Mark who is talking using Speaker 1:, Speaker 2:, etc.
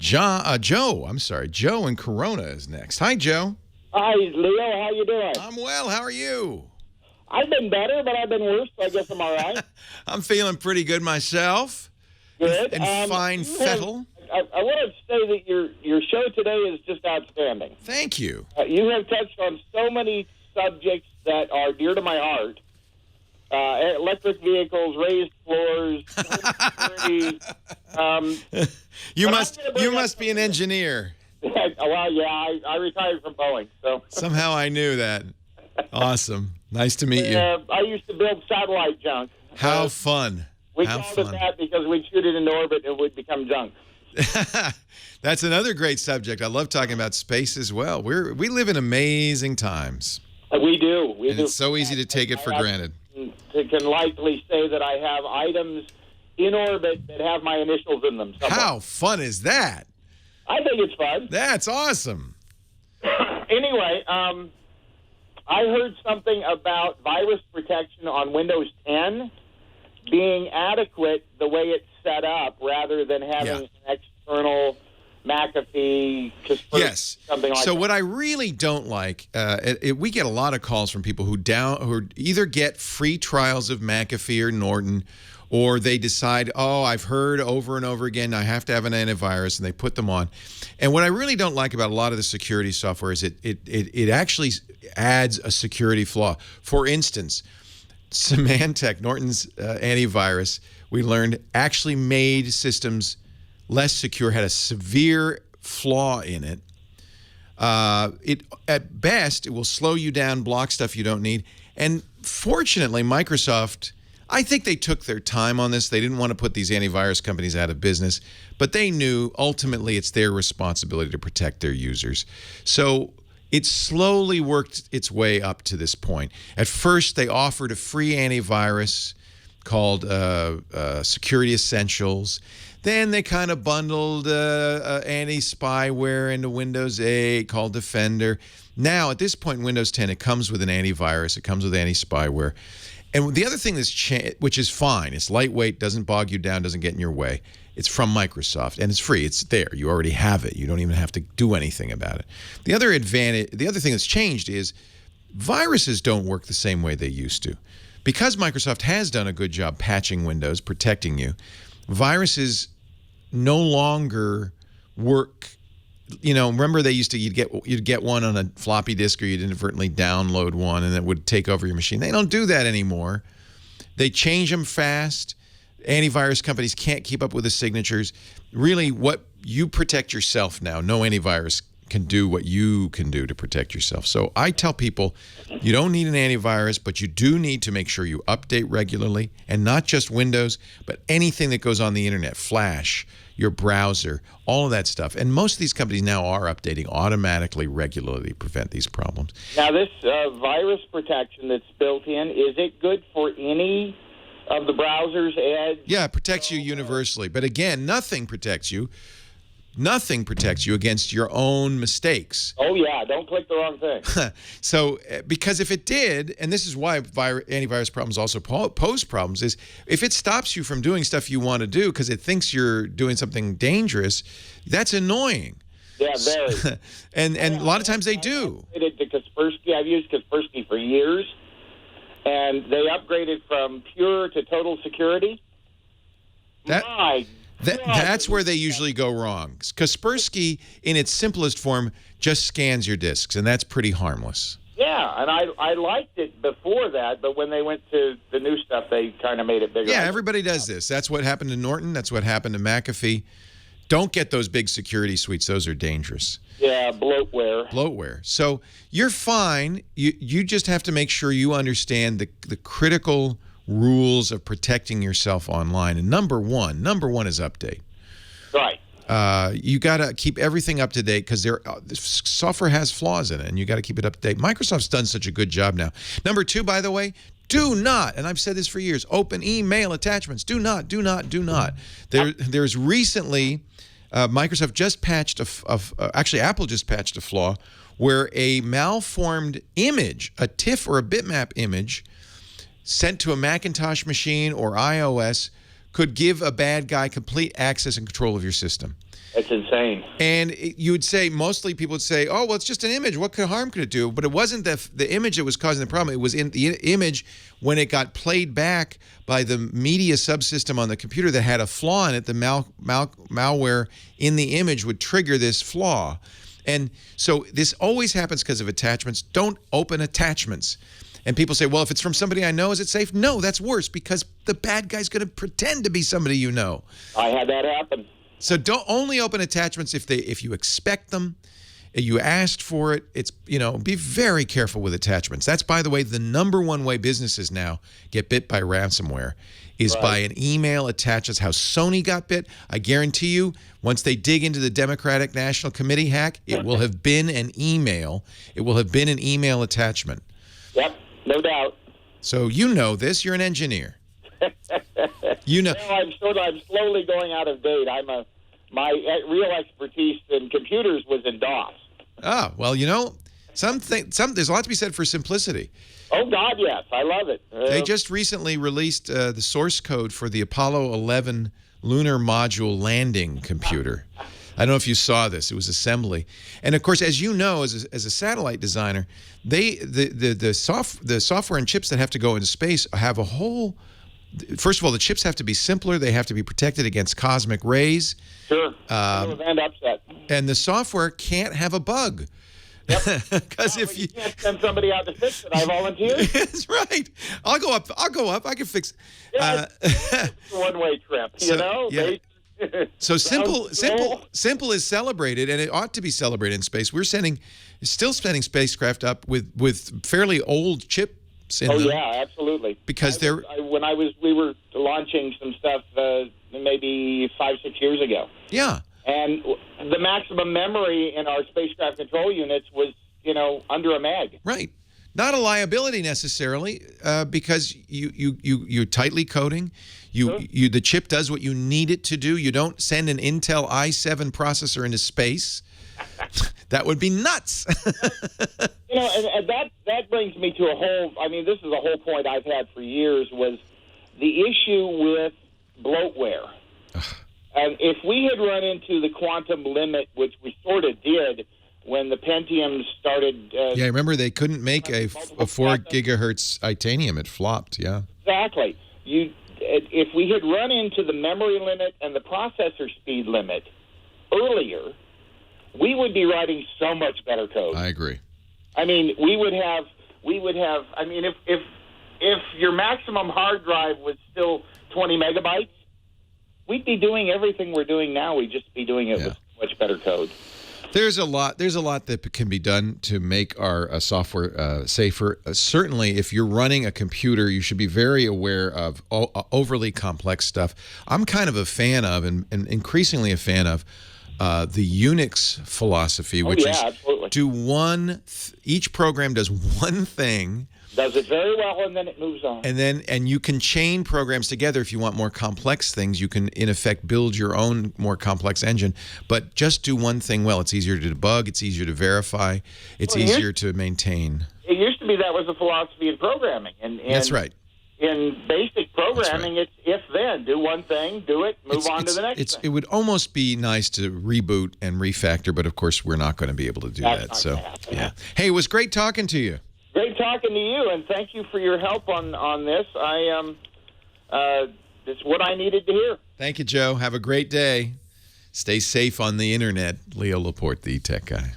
Speaker 1: Joe, I'm sorry. Joe in Corona is next. Hi, Joe.
Speaker 2: Hi, Leo. How you doing?
Speaker 1: I'm well. How are you?
Speaker 2: I've been better, but I've been worse, so I guess I'm all right.
Speaker 1: I'm feeling pretty good myself.
Speaker 2: Good.
Speaker 1: And fine fettle.
Speaker 2: I want to say that your show today is just outstanding.
Speaker 1: Thank you.
Speaker 2: You have touched on so many subjects that are dear to my heart. Electric vehicles, raised floors, security.
Speaker 1: You must be an engineer.
Speaker 2: Well, yeah, I retired from Boeing, so
Speaker 1: somehow I knew that. Awesome. Nice to meet you.
Speaker 2: I used to build satellite junk.
Speaker 1: How fun.
Speaker 2: We called it that because we'd shoot it into orbit and it would become junk.
Speaker 1: That's another great subject. I love talking about space as well. We live in amazing times.
Speaker 2: We do.
Speaker 1: It's so easy to take it for granted.
Speaker 2: Can likely say that I have items in orbit that have my initials in them somewhere.
Speaker 1: How fun is that?
Speaker 2: I think it's fun.
Speaker 1: That's awesome.
Speaker 2: Anyway, I heard something about virus protection on Windows 10 being adequate the way it's set up rather than having an external McAfee,
Speaker 1: yes.
Speaker 2: something like that.
Speaker 1: So what I really don't like, we get a lot of calls from people who either get free trials of McAfee or Norton, or they decide, oh, I've heard over and over again, I have to have an antivirus, and they put them on. And what I really don't like about a lot of the security software is it actually adds a security flaw. For instance, Symantec, Norton's antivirus, we learned actually made systems less secure, had a severe flaw in it. At best, it will slow you down, block stuff you don't need. And fortunately, Microsoft, I think they took their time on this. They didn't want to put these antivirus companies out of business, but they knew ultimately it's their responsibility to protect their users. So it slowly worked its way up to this point. At first, they offered a free antivirus called Security Essentials. Then they kind of bundled anti-spyware into Windows 8 called Defender. Now, at this point in Windows 10, it comes with an antivirus. It comes with anti-spyware. And the other thing that's which is fine. It's lightweight, doesn't bog you down, doesn't get in your way. It's from Microsoft, and it's free. It's there. You already have it. You don't even have to do anything about it. The other thing that's changed is viruses don't work the same way they used to. Because Microsoft has done a good job patching Windows, protecting you, viruses no longer work. You know, remember they used to you'd get one on a floppy disk, or you'd inadvertently download one and it would take over your machine. They don't do that anymore. They change them fast. Antivirus companies can't keep up with the signatures. Really, what you protect yourself now, no antivirus can do what you can do to protect yourself. So I tell people you don't need an antivirus, but you do need to make sure you update regularly, and not just Windows, but anything that goes on the internet, Flash, your browser, all of that stuff. And most of these companies now are updating automatically, regularly to prevent these problems.
Speaker 2: Now, this virus protection that's built in, is it good for any of the browsers, Edge?
Speaker 1: Yeah, it protects you universally. But again, nothing protects you. Nothing protects you against your own mistakes.
Speaker 2: Oh, yeah. Don't click the wrong thing.
Speaker 1: So, because if it did, and this is why antivirus problems also pose problems, is if it stops you from doing stuff you want to do because it thinks you're doing something dangerous, that's annoying.
Speaker 2: Yeah, very.
Speaker 1: and a lot of times they do.
Speaker 2: I've used Kaspersky for years, and they upgraded from pure to total security.
Speaker 1: That's where they usually go wrong. Kaspersky, in its simplest form, just scans your disks, and that's pretty harmless.
Speaker 2: Yeah, and I liked it before that, but when they went to the new stuff, they kind of made it bigger.
Speaker 1: Yeah, everybody does this. That's what happened to Norton. That's what happened to McAfee. Don't get those big security suites. Those are dangerous.
Speaker 2: Yeah, bloatware.
Speaker 1: Bloatware. So you're fine. You just have to make sure you understand the critical rules of protecting yourself online. And number one is update.
Speaker 2: Right.
Speaker 1: You got to keep everything up to date because software has flaws in it, and you got to keep it up to date. Microsoft's done such a good job now. Number two, by the way, do not, and I've said this for years, open email attachments. Do not. There's recently, Microsoft just patched actually Apple just patched a flaw where a malformed image, a TIFF or a bitmap image, sent to a Macintosh machine or iOS could give a bad guy complete access and control of your system.
Speaker 2: That's insane.
Speaker 1: And you would say, mostly people would say, oh, well, it's just an image. What harm could it do? But it wasn't the image that was causing the problem. It was in the image when it got played back by the media subsystem on the computer that had a flaw in it. The malware in the image would trigger this flaw. And so this always happens because of attachments. Don't open attachments. And people say, well, if it's from somebody I know, is it safe? No, that's worse because the bad guy's going to pretend to be somebody you know.
Speaker 2: I had that happen.
Speaker 1: So don't only open attachments if you expect them, you asked for it. It's, be very careful with attachments. That's, by the way, the #1 way businesses now get bit by ransomware is by an email attached. That's how Sony got bit. I guarantee you, once they dig into the Democratic National Committee hack, it will have been an email. It will have been an email attachment.
Speaker 2: Yep, no doubt.
Speaker 1: So you know this. You're an engineer. You know.
Speaker 2: Well, I'm slowly going out of date. My real expertise in computers was in DOS.
Speaker 1: Ah, well, there's a lot to be said for simplicity.
Speaker 2: Oh God, yes, I love it.
Speaker 1: They just recently released the source code for the Apollo 11 lunar module landing computer. I don't know if you saw this. It was assembly, and of course, as you know, as a satellite designer, the software and chips that have to go into space have a whole. First of all, the chips have to be simpler. They have to be protected against cosmic rays.
Speaker 2: Sure. And upset.
Speaker 1: And the software can't have a bug. Because if you
Speaker 2: can't send somebody out to fix it, I volunteer.
Speaker 1: That's right. I'll go up. I can fix.
Speaker 2: It's a one-way trip.
Speaker 1: Yeah. So simple is celebrated, and it ought to be celebrated in space. We're still sending spacecraft up with fairly old chips in them.
Speaker 2: Yeah, absolutely.
Speaker 1: Because
Speaker 2: we were launching some stuff maybe 5-6 years ago.
Speaker 1: Yeah.
Speaker 2: And the maximum memory in our spacecraft control units was, under a meg.
Speaker 1: Right. Not a liability necessarily, because you're tightly coding. The chip does what you need it to do. You don't send an Intel i7 processor into space. That would be nuts.
Speaker 2: And that brings me to this is a whole point I've had for years, was the issue with bloatware. And if we had run into the quantum limit, which we sort of did when the Pentiums started...
Speaker 1: yeah, remember they couldn't make a 4 gigahertz titanium. It flopped, yeah.
Speaker 2: Exactly. If we had run into the memory limit and the processor speed limit earlier, we would be writing so much better code.
Speaker 1: I agree.
Speaker 2: We would have, if your maximum hard drive was still 20 megabytes, we'd be doing everything we're doing now. We'd just be doing it with much better code.
Speaker 1: There's a lot that can be done to make our software safer. Certainly, if you're running a computer, you should be very aware of overly complex stuff. I'm kind of a fan of, and increasingly a fan of, the Unix philosophy, which is absolutely. Each program does one thing.
Speaker 2: Does it very well, and then it moves on.
Speaker 1: And you can chain programs together if you want more complex things. You can, in effect, build your own more complex engine. But just do one thing well. It's easier to debug. It's easier to verify. It's easier to maintain.
Speaker 2: It used to be that was the philosophy in programming. And
Speaker 1: that's right.
Speaker 2: In basic programming, it's if-then. Do one thing, do it, move on to the next thing.
Speaker 1: It would almost be nice to reboot and refactor, but of course we're not going to be able to do that. So, yeah. Hey, it was great talking to you.
Speaker 2: Great talking to you, and thank you for your help on this. It's what I needed to hear.
Speaker 1: Thank you, Joe. Have a great day. Stay safe on the internet. Leo Laporte, the Tech Guy.